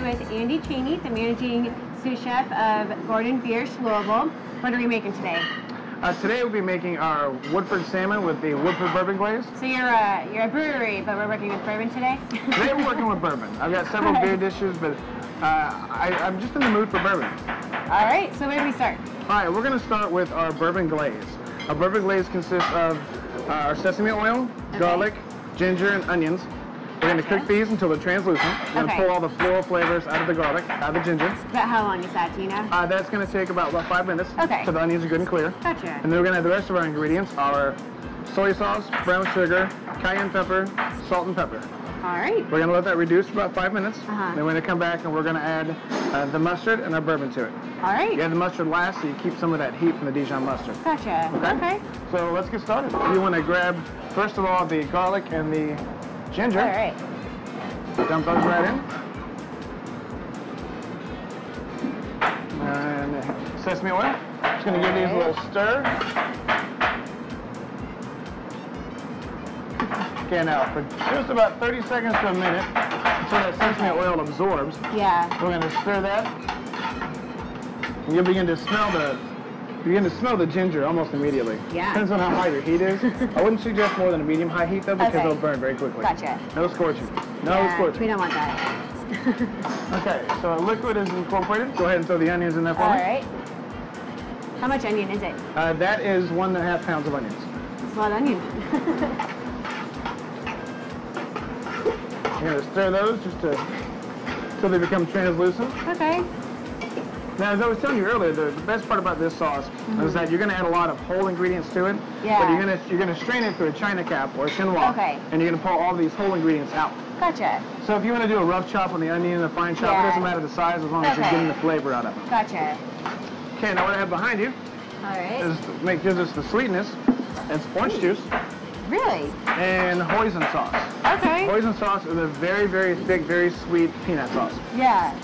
today with Andy Cheney, the managing sous chef of Gordon Biersch, Louisville. What are we making today? Today we'll be making our Woodford salmon with the Woodford Bourbon Glaze. So you're a brewery, but we're working with bourbon today? Today we're working with bourbon. I've got several beer dishes, but I'm just in the mood for bourbon. All right, so where do we start? All right, we're going to start with our Bourbon Glaze. Our Bourbon Glaze consists of our sesame oil, garlic, ginger, and onions. We're going to cook these until they're translucent. We're going to pull all the floral flavors out of the garlic, out of the ginger. About how long is that, do you know? That's going to take about 5 minutes. Okay. So the onions are good and clear. Gotcha. And then we're going to have the rest of our ingredients, our soy sauce, brown sugar, cayenne pepper, salt and pepper. All right. We're going to let that reduce for about 5 minutes. Then we're going to come back and we're going to add the mustard and our bourbon to it. All right. You add the mustard last so you keep some of that heat from the Dijon mustard. Gotcha. Okay. So let's get started. You want to grab, first of all, the garlic and the ginger. All right. Dump those right in. And sesame oil. Just going to give these a little stir. Okay, now for just about 30 seconds to a minute, until that sesame oil absorbs. Yeah. We're going to stir that. And you'll begin to smell the ginger almost immediately. Yeah. Depends on how high your heat is. I wouldn't suggest more than a medium-high heat though, because they'll burn very quickly. Gotcha. No scorching. No scorching. We don't want that. Okay, so liquid is incorporated. Go ahead and throw the onions in there for me. All right. How much onion is it? That is 1.5 pounds of onions. That's a lot of onion. You're going to stir those just until they become translucent. Okay. Now, as I was telling you earlier, the best part about this sauce is that you're going to add a lot of whole ingredients to it. Yeah. But you're going to strain it through a china cap or a chinois. Okay. And you're going to pull all these whole ingredients out. Gotcha. So if you want to do a rough chop on the onion and a fine chop, it doesn't matter the size as long as you're getting the flavor out of it. Gotcha. Okay, now what I have behind you gives us the sweetness. It's orange juice. Really? And hoisin sauce. Okay. Hoisin sauce is a very, very thick, very sweet peanut sauce. Yeah.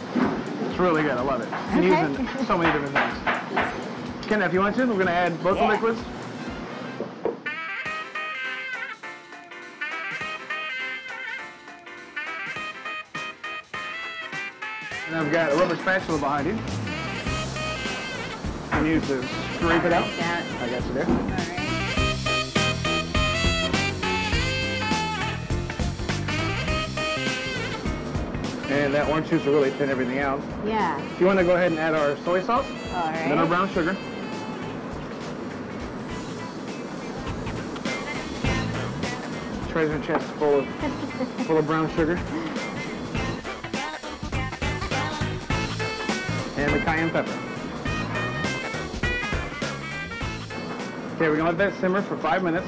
It's really good. I love it. You can use it in so many different things. Okay, now if you want to, we're going to add both the liquids. And I've got a rubber spatula behind you. You can use to scrape it out. I got you there. All right. And that orange juice will really thin everything out. Yeah. If you want to go ahead and add our soy sauce. All right. And then our brown sugar. Treasure chest full of brown sugar. And the cayenne pepper. Okay, we're going to let that simmer for 5 minutes.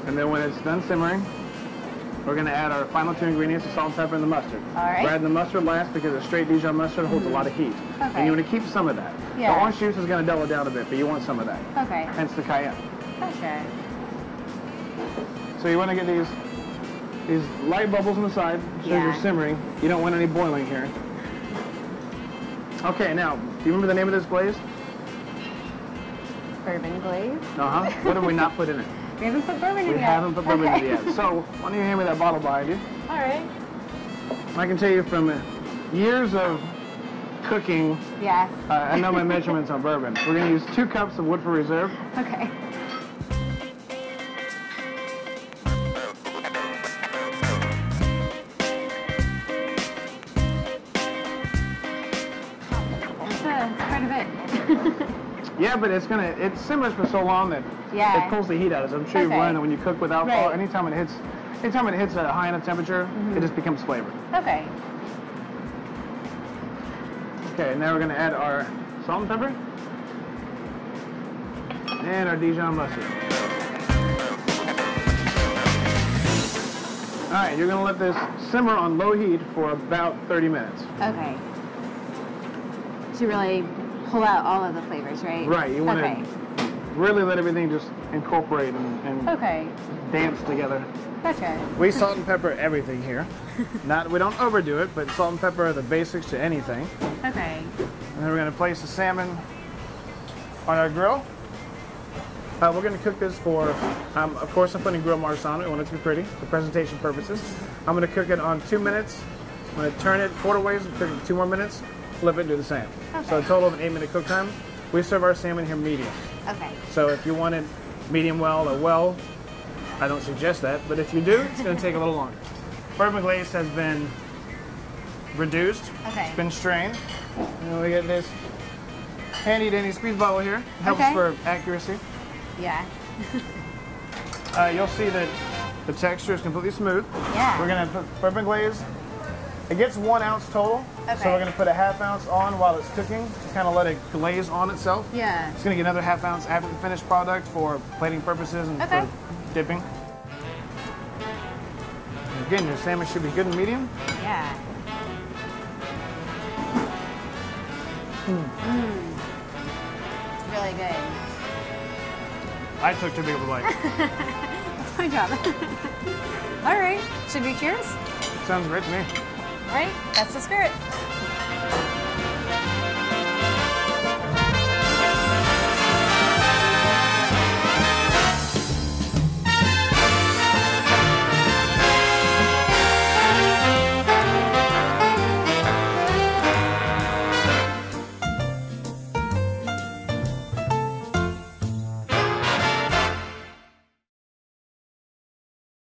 And then when it's done simmering, we're going to add our final 2 ingredients, the salt and pepper and the mustard. All right. We're adding the mustard last because the straight Dijon mustard holds a lot of heat. Okay. And you want to keep some of that. Yeah. The orange juice is going to dull it down a bit, but you want some of that. Okay. Hence the cayenne. Gotcha. So you want to get these light bubbles on the side so you're simmering. You don't want any boiling here. Okay, now, do you remember the name of this glaze? Bourbon Glaze. Uh-huh. What have we not put in it? We haven't put bourbon in it yet. We haven't put bourbon in it yet. So, why don't you hand me that bottle behind you? All right. I can tell you from years of cooking, I know my measurements on bourbon. We're going to use 2 cups of Woodford Reserve. Okay. That's quite a bit. Yeah, but it simmers for so long that it pulls the heat out of it. I'm sure you've learned that when you cook with alcohol, anytime it hits at a high enough temperature, it just becomes flavored. Okay. Okay, now we're going to add our salt and pepper and our Dijon mustard. All right, you're going to let this simmer on low heat for about 30 minutes. Okay. To really pull out all of the flavors, right? Right. You want to really let everything just incorporate and dance together. Gotcha. We salt and pepper everything here. We don't overdo it, but salt and pepper are the basics to anything. Okay. And then we're going to place the salmon on our grill. We're going to cook this for, of course I'm putting grilled marks on it. I want it to be pretty for presentation purposes. I'm going to cook it on 2 minutes I'm going to turn it quarterways, cook it for 2 more minutes, flip it, and do the same. Okay. So a total of an 8-minute cook time. We serve our salmon here medium. Okay. So if you want it medium well or well, I don't suggest that, but if you do, it's going to take a little longer. Bourbon Glaze has been reduced. Okay. It's been strained. And we get this handy dandy squeeze bottle here. It helps for accuracy. Yeah. You'll see that the texture is completely smooth. Yeah. We're going to put Bourbon Glaze. It gets 1 ounce total. Okay. So we're going to put a ½ ounce on while it's cooking to kind of let it glaze on itself. Yeah. It's going to get another ½ ounce after the finished product for plating purposes and for dipping. Again, your salmon should be good and medium. Yeah. It's really good. I took too big of a bite. That's my job. All right. Should we cheers? Sounds great to me. All right. That's the spirit.